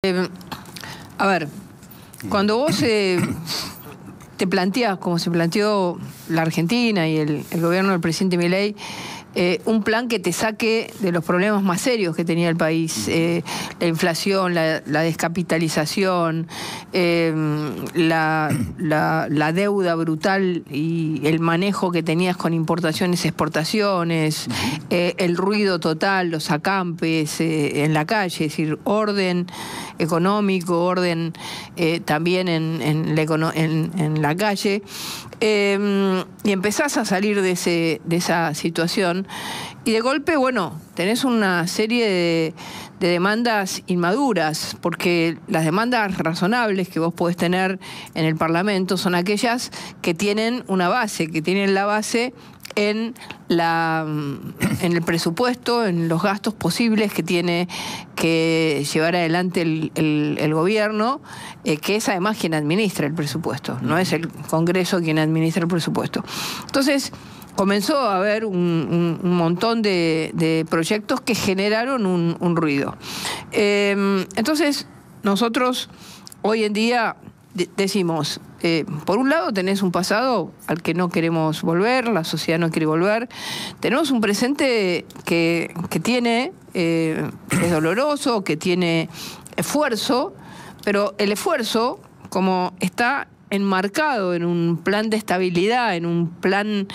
A ver, cuando vos te planteás, como se planteó la Argentina y el gobierno del presidente Milei, un plan que te saque de los problemas más serios que tenía el país, la inflación, la descapitalización, la deuda brutal y el manejo que tenías con importaciones, exportaciones, el ruido total, los acampes en la calle, es decir, orden económico, orden también en la calle, y empezás a salir de esa situación y de golpe, bueno, tenés una serie de demandas inmaduras, porque las demandas razonables que vos podés tener en el Parlamento son aquellas que tienen una base, que tienen la base en el presupuesto, en los gastos posibles que tiene que llevar adelante el gobierno, que es además quien administra el presupuesto, no es el Congreso quien administra el presupuesto. Entonces, comenzó a haber un montón de proyectos que generaron un ruido. Entonces, nosotros hoy en día decimos, por un lado tenés un pasado al que no queremos volver, la sociedad no quiere volver, tenemos un presente que tiene, es doloroso, que tiene esfuerzo, pero el esfuerzo, como está enmarcado en un plan de estabilidad, en un plan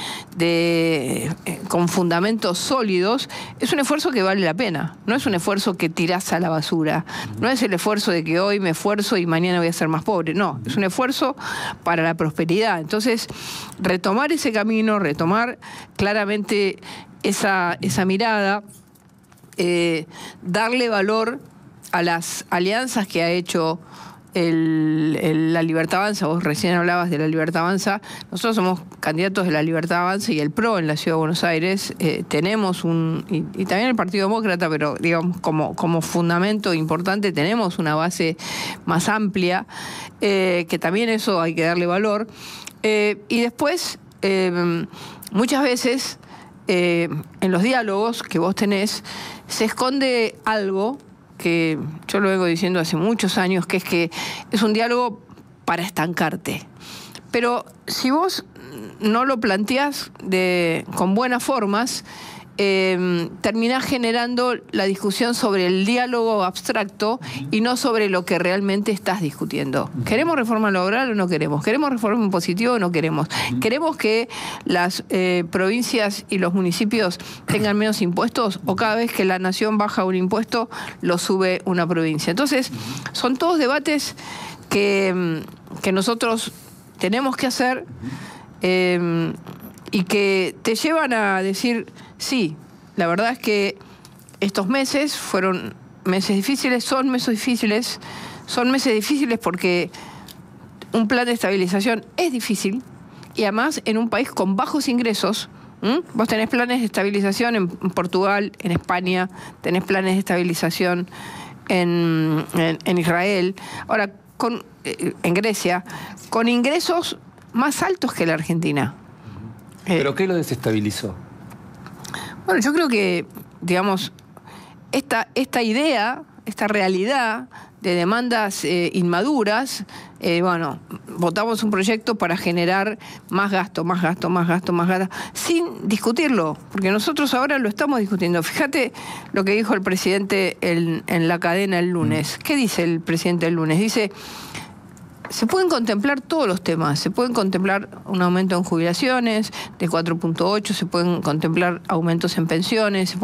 con fundamentos sólidos, es un esfuerzo que vale la pena. No es un esfuerzo que tirás a la basura. No es el esfuerzo de que hoy me esfuerzo y mañana voy a ser más pobre. No, es un esfuerzo para la prosperidad. Entonces, retomar ese camino, retomar claramente esa mirada, darle valor a las alianzas que ha hecho la Libertad Avanza. Vos recién hablabas de la Libertad Avanza. Nosotros somos candidatos de la Libertad Avanza y el PRO en la Ciudad de Buenos Aires. Tenemos y también el Partido Demócrata, pero digamos como fundamento importante tenemos una base más amplia, que también eso hay que darle valor. Y después, muchas veces, en los diálogos que vos tenés, se esconde algo que yo lo vengo diciendo hace muchos años, que es un diálogo para estancarte. Pero si vos no lo planteás con buenas formas, terminás generando la discusión sobre el diálogo abstracto y no sobre lo que realmente estás discutiendo. ¿Queremos reforma laboral o no queremos? ¿Queremos reforma impositiva o no queremos? ¿Queremos que las provincias y los municipios tengan menos impuestos, o cada vez que la nación baja un impuesto lo sube una provincia? Entonces, son todos debates que nosotros tenemos que hacer, y que te llevan a decir, sí, la verdad es que estos meses fueron meses difíciles, son meses difíciles porque un plan de estabilización es difícil, y además en un país con bajos ingresos. Vos tenés planes de estabilización en Portugal, en España, tenés planes de estabilización en Israel, ahora en Grecia, con ingresos más altos que la Argentina. ¿Pero qué lo desestabilizó? Bueno, yo creo que, digamos, esta idea, esta realidad de demandas inmaduras, bueno, votamos un proyecto para generar más gasto, sin discutirlo, porque nosotros ahora lo estamos discutiendo. Fíjate lo que dijo el presidente en la cadena el lunes. ¿Qué dice el presidente el lunes? Dice: se pueden contemplar todos los temas, se pueden contemplar un aumento en jubilaciones de 4.8, se pueden contemplar aumentos en pensiones,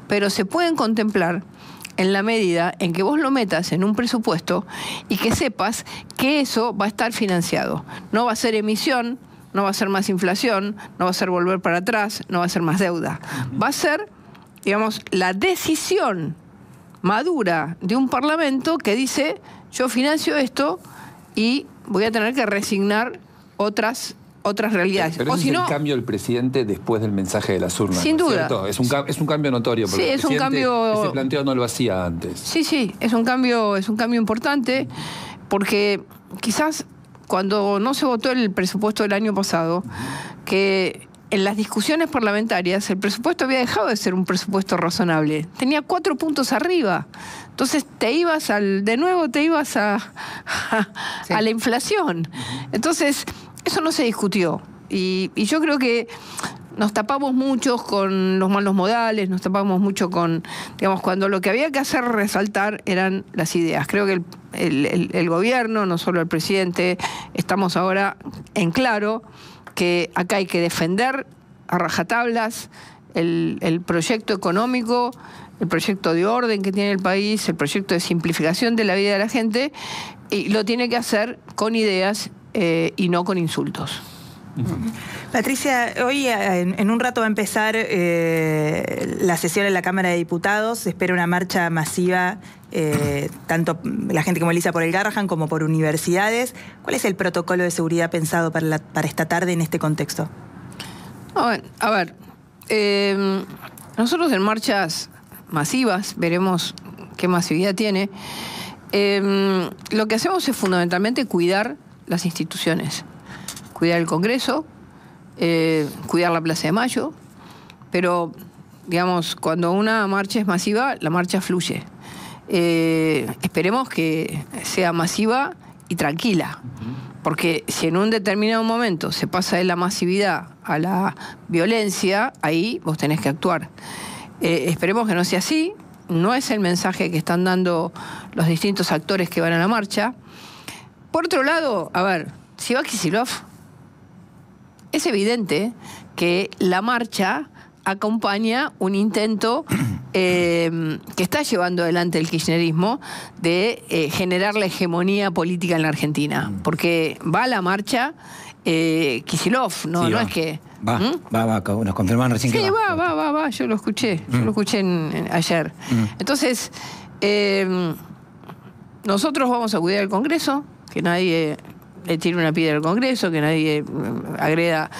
pero se pueden contemplar en la medida en que vos lo metas en un presupuesto y que sepas que eso va a estar financiado. No va a ser emisión, no va a ser más inflación, no va a ser volver para atrás, no va a ser más deuda. Va a ser, digamos, la decisión madura de un parlamento que dice: yo financio esto y voy a tener que resignar otras realidades. Pero o ese si es no, el cambio del presidente después del mensaje de las urnas. Sin duda. ¿Cierto? Es un cambio notorio. Porque sí, es un cambio. Ese planteo no lo hacía antes. Sí, es un cambio importante, porque quizás cuando no se votó el presupuesto del año pasado, que en las discusiones parlamentarias el presupuesto había dejado de ser un presupuesto razonable. Tenía 4 puntos arriba. Entonces te ibas a la inflación. Entonces, eso no se discutió. Y yo creo que nos tapamos mucho con los malos modales, nos tapamos mucho con, digamos, cuando lo que había que hacer resaltar eran las ideas. Creo que el gobierno, no solo el presidente, estamos ahora en claro que acá hay que defender a rajatablas el proyecto económico, el proyecto de orden que tiene el país, el proyecto de simplificación de la vida de la gente, y lo tiene que hacer con ideas y no con insultos. Patricia, hoy en un rato va a empezar la sesión en la Cámara de Diputados. Se espera una marcha masiva, tanto la gente que moviliza por el Garrahan como por universidades. ¿Cuál es el protocolo de seguridad pensado para esta tarde en este contexto? A ver, nosotros en marchas masivas, veremos qué masividad tiene, lo que hacemos es fundamentalmente cuidar las instituciones. Cuidar el Congreso, cuidar la Plaza de Mayo, pero, digamos, cuando una marcha es masiva, la marcha fluye. Esperemos que sea masiva y tranquila, porque si en un determinado momento se pasa de la masividad a la violencia, ahí vos tenés que actuar. Esperemos que no sea así, no es el mensaje que están dando los distintos actores que van a la marcha. Por otro lado, a ver, si va Kicillof, es evidente que la marcha acompaña un intento que está llevando adelante el kirchnerismo de generar la hegemonía política en la Argentina. Porque va a la marcha Kicillof, no, sí, no es que... Va, nos confirmaron recién que va. Sí, va, yo lo escuché, ayer. Entonces, nosotros vamos a cuidar el Congreso, que nadie le tire una piedra al Congreso, que nadie agreda.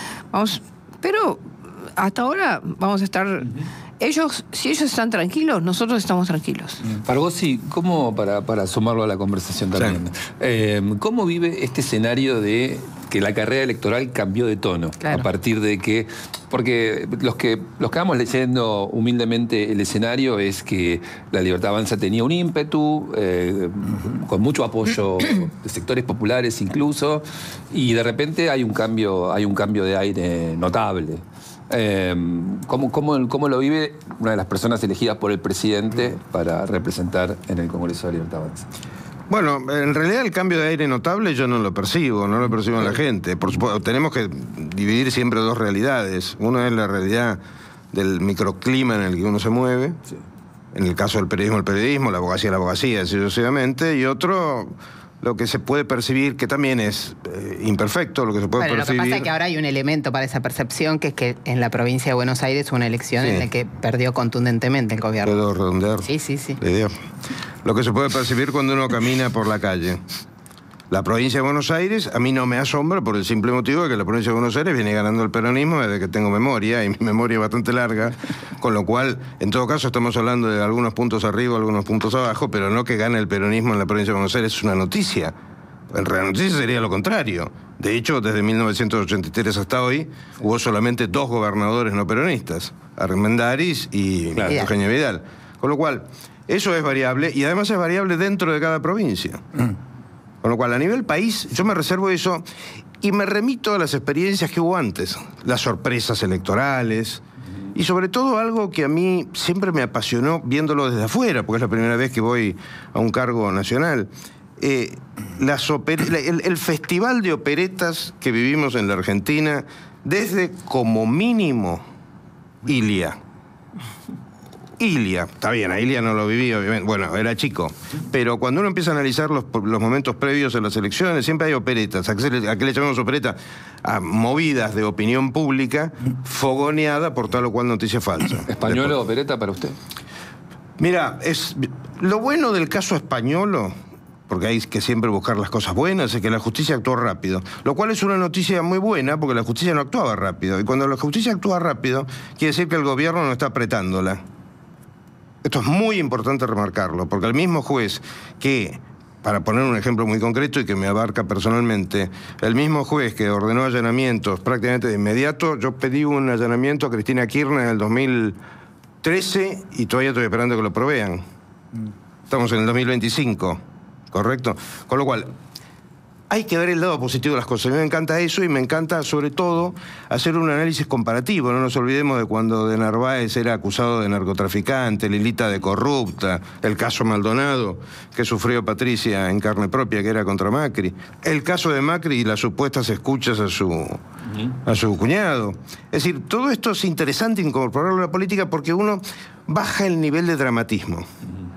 Pero hasta ahora vamos a estar... Si ellos están tranquilos, nosotros estamos tranquilos. Pargossi, ¿cómo, para sumarlo a la conversación también, sí, cómo vive este escenario de que la carrera electoral cambió de tono? Claro. A partir de que... Porque los que vamos leyendo humildemente el escenario es que la Libertad Avanza tenía un ímpetu, con mucho apoyo de sectores populares incluso, y de repente hay un cambio de aire notable. ¿Cómo lo vive una de las personas elegidas por el presidente para representar en el Congreso de Libertad Avanza? Bueno, en realidad el cambio de aire notable yo no lo percibo en la gente. Por supuesto, tenemos que dividir siempre dos realidades. Una es la realidad del microclima en el que uno se mueve, sí, en el caso del periodismo, el periodismo, la abogacía, así sucesivamente, y otro... lo que se puede percibir, que también es imperfecto, lo que se puede percibir... Lo que pasa es que ahora hay un elemento para esa percepción, que es que en la provincia de Buenos Aires hubo una elección, sí, en la que perdió contundentemente el gobierno. ¿Puedo redondear? Sí. Lo que se puede percibir cuando uno camina por la calle. La provincia de Buenos Aires a mí no me asombra por el simple motivo de que la provincia de Buenos Aires viene ganando el peronismo desde que tengo memoria, y mi memoria es bastante larga, con lo cual, en todo caso, estamos hablando de algunos puntos arriba, algunos puntos abajo, pero no que gane el peronismo en la provincia de Buenos Aires es una noticia. En realidad, noticia sería lo contrario. De hecho, desde 1983 hasta hoy, hubo solamente 2 gobernadores no peronistas, Armendáriz y Eugenio Vidal. Con lo cual, eso es variable, y además es variable dentro de cada provincia. Con lo cual, a nivel país, yo me reservo eso y me remito a las experiencias que hubo antes, las sorpresas electorales, y sobre todo algo que a mí siempre me apasionó viéndolo desde afuera, porque es la primera vez que voy a un cargo nacional. El festival de operetas que vivimos en la Argentina, desde como mínimo Ilia, está bien, a Ilia no lo viví, obviamente, bueno, era chico, pero cuando uno empieza a analizar los momentos previos a las elecciones, siempre hay operetas. ¿A qué le llamamos opereta? A movidas de opinión pública fogoneada por tal o cual noticia falsa. ¿Españolo opereta para usted? Mira, lo bueno del caso Españolo, porque hay que siempre buscar las cosas buenas, es que la justicia actuó rápido, lo cual es una noticia muy buena, porque la justicia no actuaba rápido, y cuando la justicia actúa rápido, quiere decir que el gobierno no está apretándola. Esto es muy importante remarcarlo, porque el mismo juez que para poner un ejemplo muy concreto y que me abarca personalmente, el mismo juez que ordenó allanamientos prácticamente de inmediato, yo pedí un allanamiento a Cristina Kirchner en el 2013 y todavía estoy esperando que lo provean. Estamos en el 2025, ¿correcto? Con lo cual, hay que ver el lado positivo de las cosas. A mí me encanta eso y me encanta, sobre todo, hacer un análisis comparativo. No nos olvidemos de cuando de Narváez era acusado de narcotraficante, Lilita de corrupta, el caso Maldonado, que sufrió Patricia en carne propia, que era contra Macri, el caso de Macri y las supuestas escuchas a su cuñado. Es decir, todo esto es interesante incorporarlo a la política porque uno baja el nivel de dramatismo.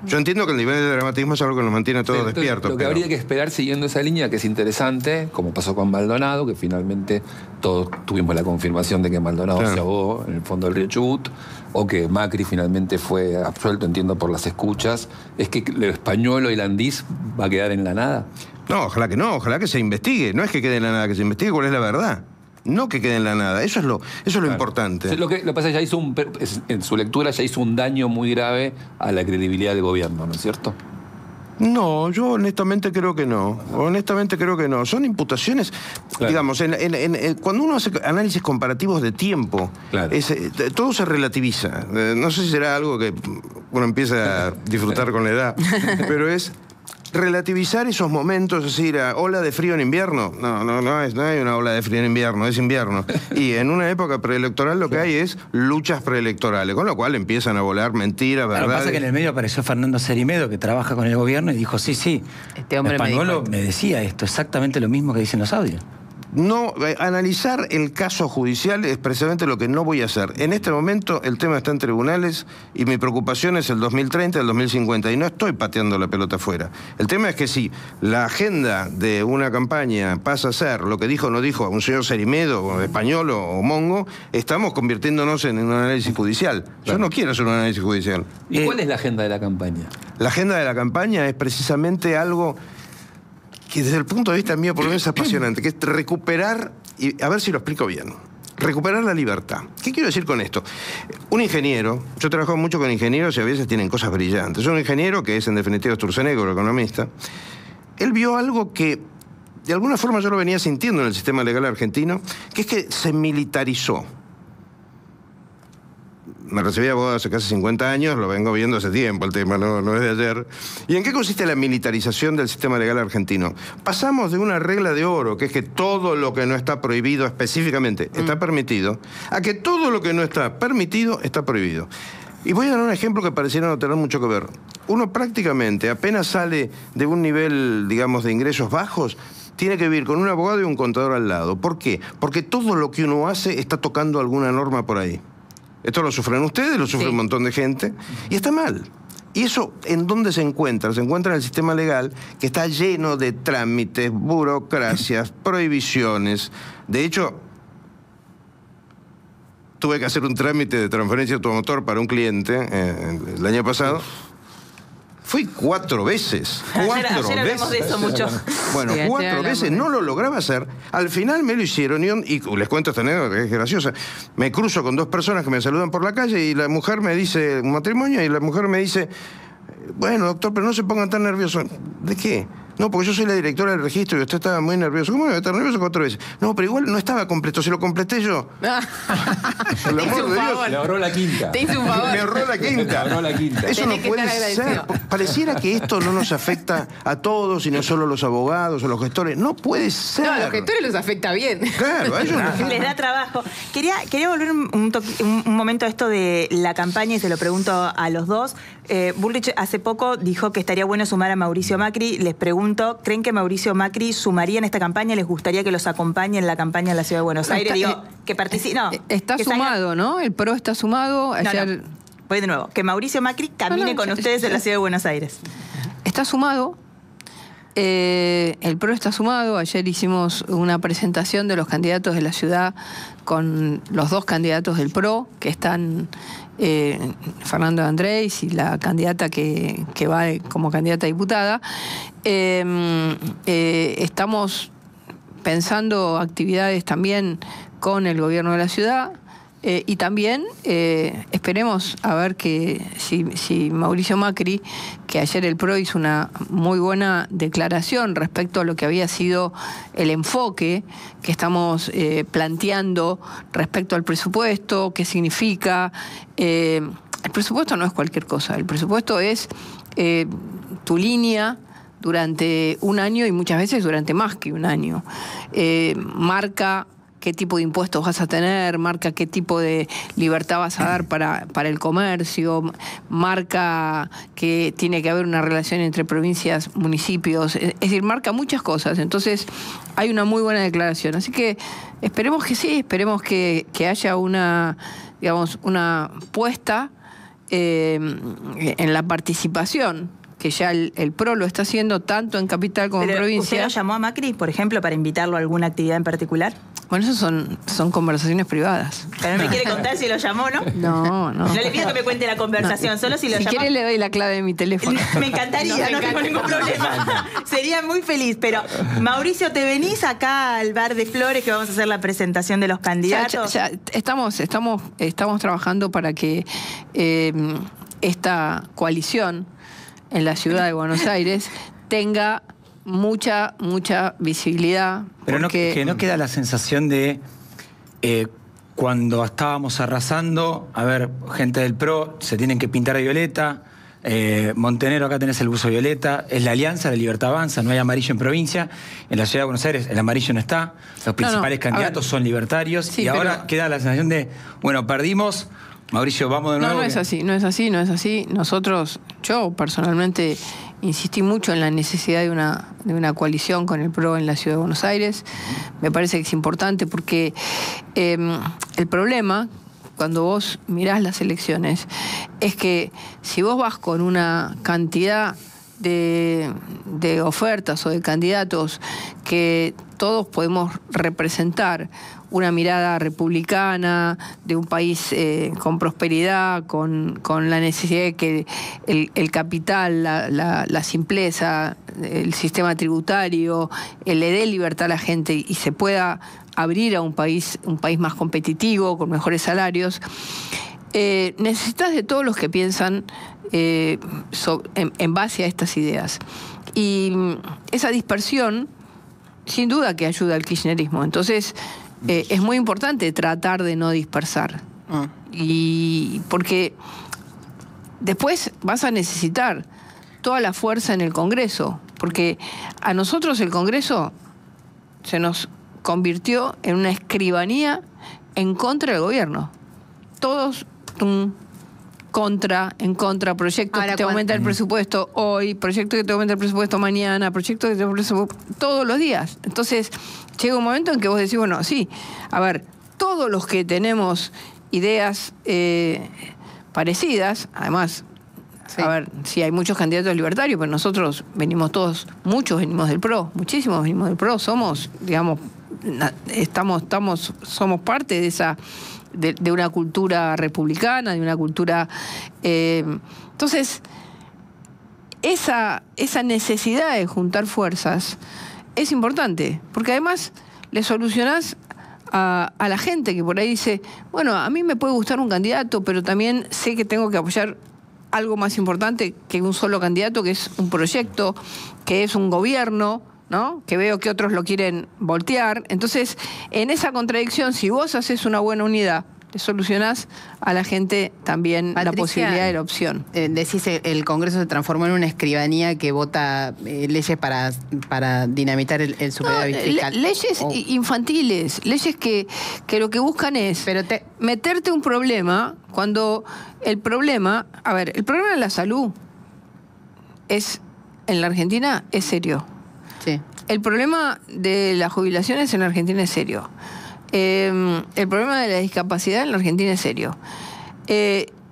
Yo entiendo que el nivel de dramatismo es algo que nos mantiene a todos despiertos. Lo que habría que esperar siguiendo esa línea, que es interesante, como pasó con Maldonado, que finalmente todos tuvimos la confirmación de que Maldonado se ahogó en el fondo del río Chubut, o que Macri finalmente fue absuelto, entiendo, por las escuchas, es que lo español o el andís va a quedar en la nada. No, ojalá que se investigue. No es que quede en la nada, que se investigue cuál es la verdad. No que quede en la nada. Eso es lo importante. Lo que pasa es que en su lectura ya hizo un daño muy grave a la credibilidad del gobierno, ¿no es cierto? No, yo honestamente creo que no. Son imputaciones, digamos, cuando uno hace análisis comparativos de tiempo, todo se relativiza. No sé si será algo que uno empieza a disfrutar con la edad, pero es relativizar esos momentos, es decir, ola de frío en invierno. No hay una ola de frío en invierno, es invierno. Y en una época preelectoral lo que hay es luchas preelectorales, con lo cual empiezan a volar mentiras, verdades. Lo que pasa es que en el medio apareció Fernando Cerimedo, que trabaja con el gobierno, y dijo, sí, este hombre Españolo me decía esto, exactamente lo mismo que dicen los audios. No, analizar el caso judicial es precisamente lo que no voy a hacer. En este momento el tema está en tribunales y mi preocupación es el 2030, el 2050, y no estoy pateando la pelota afuera. El tema es que si la agenda de una campaña pasa a ser lo que dijo o no dijo un señor Cerimedo, o Españolo o Mongo, estamos convirtiéndonos en un análisis judicial. Yo no quiero hacer un análisis judicial. ¿Y cuál es la agenda de la campaña? La agenda de la campaña es precisamente algo que desde el punto de vista mío por lo menos es apasionante, que es recuperar, y a ver si lo explico bien, recuperar la libertad. ¿Qué quiero decir con esto? Un ingeniero, yo trabajo mucho con ingenieros y a veces tienen cosas brillantes. Un ingeniero, que es en definitiva Sturzenegger, economista, él vio algo que de alguna forma yo lo venía sintiendo en el sistema legal argentino, que es que se militarizó. Me recibí abogado hace casi 50 años, lo vengo viendo hace tiempo el tema, no es de ayer. ¿Y en qué consiste la militarización del sistema legal argentino? Pasamos de una regla de oro, que es que todo lo que no está prohibido específicamente está permitido, a que todo lo que no está permitido está prohibido. Y voy a dar un ejemplo que pareciera no tener mucho que ver. Uno prácticamente apenas sale de un nivel, digamos, de ingresos bajos, tiene que vivir con un abogado y un contador al lado. ¿Por qué? Porque todo lo que uno hace está tocando alguna norma por ahí. Esto lo sufren ustedes, lo sufre un montón de gente, y está mal. ¿Y eso en dónde se encuentra? Se encuentra en el sistema legal, que está lleno de trámites, burocracias, prohibiciones. De hecho, tuve que hacer un trámite de transferencia automotor para un cliente el año pasado. Fui 4 veces. Ayer hablamos de eso mucho. Bueno, sí, 4 veces no lo lograba hacer. Al final me lo hicieron y les cuento esta anécdota que es graciosa. Me cruzo con 2 personas que me saludan por la calle y la mujer me dice, un matrimonio, y la mujer me dice, bueno, doctor, pero no se pongan tan nerviosos. ¿De qué? No, porque yo soy la directora del registro y usted estaba muy nervioso. ¿Cómo voy a estar nervioso 4 veces? No, pero igual no estaba completo, se lo completé yo. Por el amor de Dios. Le ahorró la quinta. Te hizo un favor. Me ahorró la quinta. Le ahorró la quinta. Eso no puede ser. Pareciera que esto no nos afecta a todos, sino solo a los abogados o los gestores. No puede ser. No, a los gestores los afecta bien. Claro, a ellos les da trabajo. Quería volver un momento a esto de la campaña y se lo pregunto a los dos. Bullrich hace poco dijo que estaría bueno sumar a Mauricio Macri. Les pregunto, ¿creen que Mauricio Macri sumaría en esta campaña? ¿Les gustaría que los acompañe en la campaña en la Ciudad de Buenos Aires? Digo, que participe. No, está sumado, ¿no? El PRO está sumado. Ayer... No. Voy de nuevo. Que Mauricio Macri camine con ustedes en la Ciudad de Buenos Aires. Está sumado. El PRO está sumado. Ayer hicimos una presentación de los candidatos de la ciudad con los 2 candidatos del PRO, que están Fernando Andrés y la candidata que va como candidata a diputada. Estamos pensando actividades también con el gobierno de la ciudad. Y también esperemos a ver que si Mauricio Macri, que ayer el PRO hizo una muy buena declaración respecto a lo que había sido el enfoque que estamos planteando respecto al presupuesto, qué significa. El presupuesto no es cualquier cosa, el presupuesto es tu línea durante un año y muchas veces durante más que un año. Marca qué tipo de impuestos vas a tener, marca qué tipo de libertad vas a dar para el comercio, marca que tiene que haber una relación entre provincias, municipios, es decir, marca muchas cosas. Entonces hay una muy buena declaración. Así que esperemos que sí, esperemos que haya una, digamos, una puesta en la participación, que ya el PRO lo está haciendo tanto en capital como en provincia. ¿Usted lo llamó a Macri, por ejemplo, para invitarlo a alguna actividad en particular? Bueno, eso son conversaciones privadas. Pero no me quiere contar si lo llamó, ¿no? No. No le pido que me cuente la conversación, solo si lo llamó. Si quiere le doy la clave de mi teléfono. Me encantaría, no tengo ningún problema. Sería muy feliz, pero Mauricio, ¿te venís acá al Bar de Flores que vamos a hacer la presentación de los candidatos? Ya estamos trabajando para que esta coalición en la ciudad de Buenos Aires tenga mucha visibilidad. Pero que no queda la sensación de cuando estábamos arrasando, a ver, gente del PRO, se tienen que pintar de violeta, Montenegro, acá tenés el buzo violeta, es la alianza, la Libertad Avanza, no hay amarillo en provincia, en la ciudad de Buenos Aires el amarillo no está, los principales candidatos son libertarios, sí, y ahora queda la sensación de, bueno, perdimos, Mauricio, vamos de nuevo. No es así. Nosotros, yo personalmente insistí mucho en la necesidad de una coalición con el PRO en la ciudad de Buenos Aires. Me parece que es importante porque el problema, cuando vos mirás las elecciones, es que si vos vas con una cantidad de ofertas o de candidatos que todos podemos representar una mirada republicana de un país con prosperidad, con la necesidad de que el capital, la simpleza, el sistema tributario, le dé libertad a la gente y se pueda abrir a un país más competitivo, con mejores salarios. Necesitas de todos los que piensan en base a estas ideas. Y esa dispersión, sin duda que ayuda al kirchnerismo. Entonces, es muy importante tratar de no dispersar. Y porque después vas a necesitar toda la fuerza en el Congreso. Porque a nosotros el Congreso se nos convirtió en una escribanía en contra del gobierno. Todos en contra, proyectos que te aumenta el presupuesto hoy, proyectos que te aumenta el presupuesto mañana, proyectos que te aumenta el presupuesto todos los días. Entonces, llega un momento en que vos decís, bueno, sí, a ver, todos los que tenemos ideas parecidas, además, sí. A ver, sí, hay muchos candidatos libertarios, pero nosotros venimos todos, muchos venimos del PRO, muchísimos venimos del PRO, somos, digamos, somos parte de esa... De una cultura republicana, de una cultura... entonces, esa necesidad de juntar fuerzas es importante, porque además le solucionás a la gente que por ahí dice, bueno, a mí me puede gustar un candidato, pero también sé que tengo que apoyar algo más importante que un solo candidato, que es un proyecto, que es un gobierno, ¿no? Que veo que otros lo quieren voltear. Entonces, en esa contradicción, si vos haces una buena unidad, le solucionás a la gente también, Patricia, la posibilidad de la opción. Decís, el Congreso se transformó en una escribanía que vota leyes para dinamitar el superávit fiscal. Leyes infantiles, leyes que lo que buscan es meterte un problema cuando el problema... A ver, el problema de la salud en la Argentina es serio. Sí. El problema de las jubilaciones en la Argentina es serio. El problema de la discapacidad en la Argentina es serio.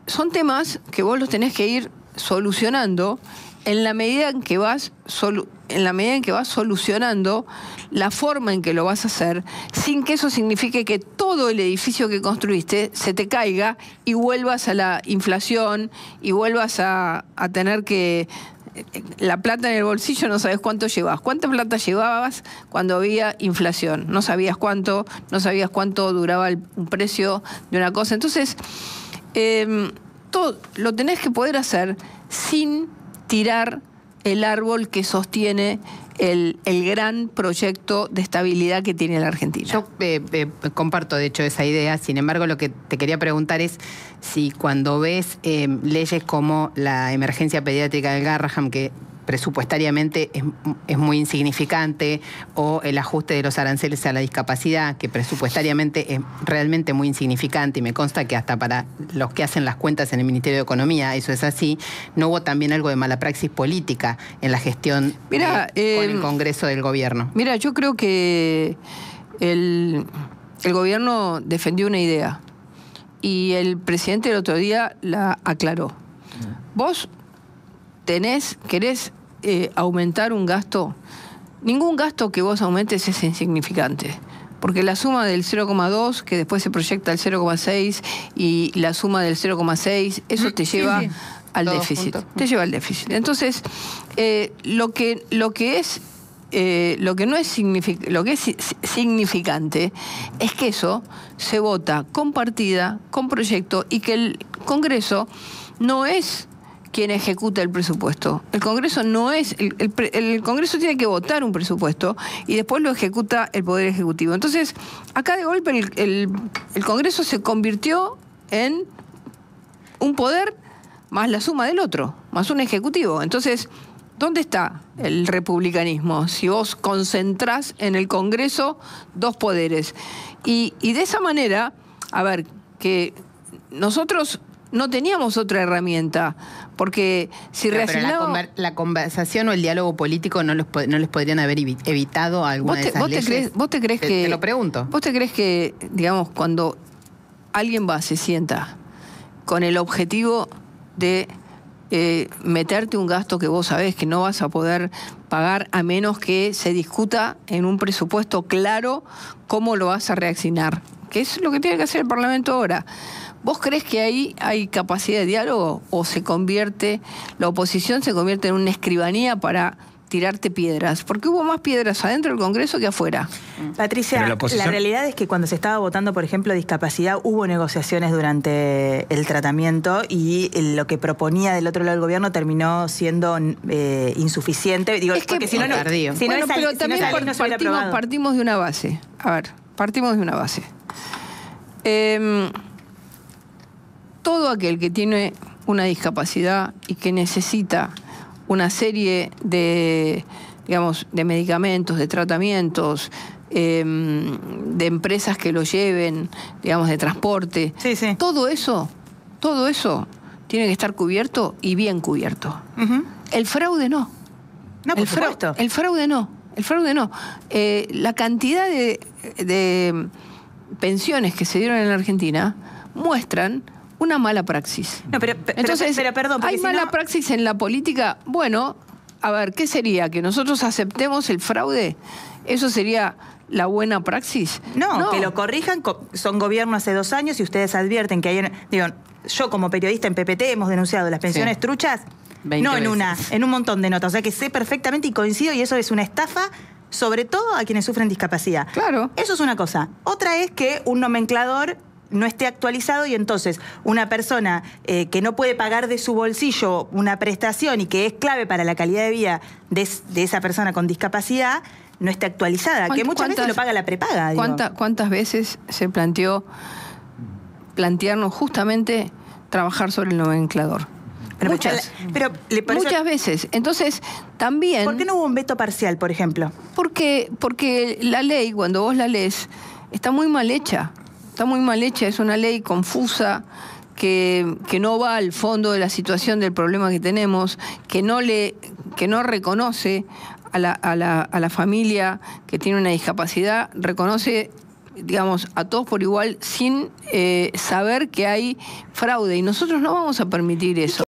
Son temas que vos los tenés que ir solucionando en la medida en que vas solucionando la forma en que lo vas a hacer, sin que eso signifique que todo el edificio que construiste se te caiga y vuelvas a la inflación y vuelvas a tener que la plata en el bolsillo, no sabes cuánto llevas. ¿Cuánta plata llevabas cuando había inflación? No sabías cuánto duraba un precio de una cosa. Entonces, todo lo tenés que poder hacer sin tirar el árbol que sostiene el gran proyecto de estabilidad que tiene la Argentina. Yo comparto, de hecho, esa idea. Sin embargo, lo que te quería preguntar es si cuando ves leyes como la emergencia pediátrica del Garrahan, que presupuestariamente es muy insignificante, o el ajuste de los aranceles a la discapacidad, que presupuestariamente es realmente muy insignificante, y me consta que hasta para los que hacen las cuentas en el Ministerio de Economía eso es así, ¿no hubo también algo de mala praxis política en la gestión con el Congreso del Gobierno? Mira, yo creo que el Gobierno defendió una idea y el presidente el otro día la aclaró. Vos querés aumentar un gasto. Ningún gasto que vos aumentes es insignificante, porque la suma del 0,2, que después se proyecta al 0,6, y la suma del 0,6, eso te lleva al déficit. Te lleva al déficit. Entonces, lo que no es significante es que eso se vota con partida, con proyecto, y que el Congreso no es quien ejecuta el presupuesto. El Congreso no es... El Congreso tiene que votar un presupuesto y después lo ejecuta el Poder Ejecutivo. Entonces, acá de golpe el Congreso se convirtió en un poder más la suma del otro, más un ejecutivo. Entonces, ¿dónde está el republicanismo? Si vos concentrás en el Congreso dos poderes. Y de esa manera, a ver, que nosotros no teníamos otra herramienta, porque si reasignamos... la conversación o el diálogo político no les podrían haber evitado alguna de esas leyes. ¿Vos te crees que... Te lo pregunto. ¿Vos te crees que, digamos, cuando alguien se sienta con el objetivo de meterte un gasto que vos sabés que no vas a poder pagar a menos que se discuta en un presupuesto claro cómo lo vas a reasignar? Que es lo que tiene que hacer el Parlamento ahora. ¿Vos crees que ahí hay capacidad de diálogo o la oposición se convierte en una escribanía para tirarte piedras? Porque hubo más piedras adentro del Congreso que afuera. Patricia, la realidad es que cuando se estaba votando, por ejemplo, discapacidad, hubo negociaciones durante el tratamiento y lo que proponía del otro lado del gobierno terminó siendo insuficiente. Digo, es que porque si no, tardío. Pero también partimos de una base. A ver, partimos de una base. Todo aquel que tiene una discapacidad y que necesita una serie de, digamos, de medicamentos, de tratamientos, de empresas que lo lleven, digamos, de transporte, todo eso tiene que estar cubierto y bien cubierto. El fraude no. No, por supuesto. El fraude no. La cantidad de pensiones que se dieron en la Argentina muestran una mala praxis. No, Entonces, perdón, ¿hay mala praxis en la política? Bueno, a ver, ¿qué sería? ¿Que nosotros aceptemos el fraude? ¿Eso sería la buena praxis? No, que lo corrijan. Son gobierno hace 2 años y ustedes advierten que hay... Digo, yo como periodista en PPT hemos denunciado las pensiones truchas, no en en un montón de notas. O sea que sé perfectamente y coincido, y eso es una estafa, sobre todo a quienes sufren discapacidad. Claro. Eso es una cosa. Otra es que un nomenclador no esté actualizado y entonces una persona que no puede pagar de su bolsillo una prestación y que es clave para la calidad de vida de esa persona con discapacidad no esté actualizada, que muchas veces lo paga la prepaga. ¿Cuántas veces se plantearnos justamente trabajar sobre el nomenclador? Muchas veces. Entonces, también... ¿Por qué no hubo un veto parcial, por ejemplo? Porque la ley, cuando vos la lees, está muy mal hecha. Está muy mal hecha, es una ley confusa, que no va al fondo de la situación del problema que tenemos, que no reconoce a la familia que tiene una discapacidad, reconoce, digamos, a todos por igual, sin saber que hay fraude. Y nosotros no vamos a permitir eso.